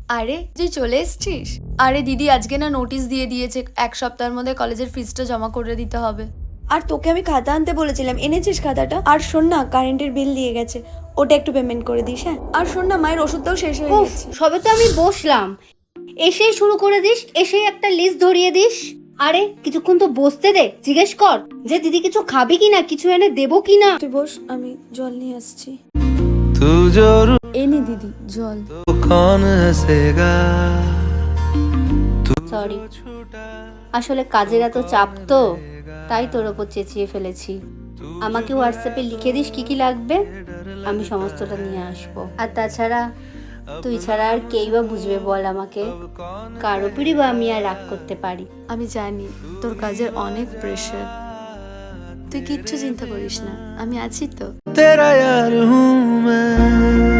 আরে তুই চলে এসছিস? আরে দিদি আজকে না নোটিশ দিয়ে দিয়েছে, 1 সপ্তাহের মধ্যে কলেজের ফিসটা জমা করে দিতে হবে। আর তোকে আমি খাতা আনতে বলেছিলাম, এনেছিস খাতাটা? আর শোন না, কারেন্টের বিল দিয়ে গেছে, ওটা একটু পেমেন্ট করে দিস। হ্যাঁ, আর শোন না, মায়ের ওষুধটাও শেষ হয়ে উফ, গেছে। সবে তো আমি বসলাম, এসেই শুরু করে দিস, এসেই একটা লিস্ট ধরিয়ে দিস। আরে কিছুক্ষণ তো বসতে দে, জিজ্ঞেস কর যে দিদি কিছু খাবি কিনা, কিছু এনে দেবো কিনা। তুই বস, আমি জল নিয়ে আসছি। এনে দিদি জল। সরি, আসলে কাজের এত চাপ তো, তাই তোর ওপর চেঁচিয়ে ফেলেছি। আমাকে হোয়াটসঅ্যাপে লিখে দিস কি কি লাগবে, আমি সমস্তটা নিয়ে আসবো। আর তাছাড়া তুই ছাড়া আর কেই বা বুঝবে বল আমাকে, কার ওপরই বা আমি আর রাগ করতে পারি। আমি জানি তোর কাজের অনেক প্রেশার, তুই কিচ্ছু চিন্তা করিস না, আমি আছি তো। तेरा यार हूँ मैं।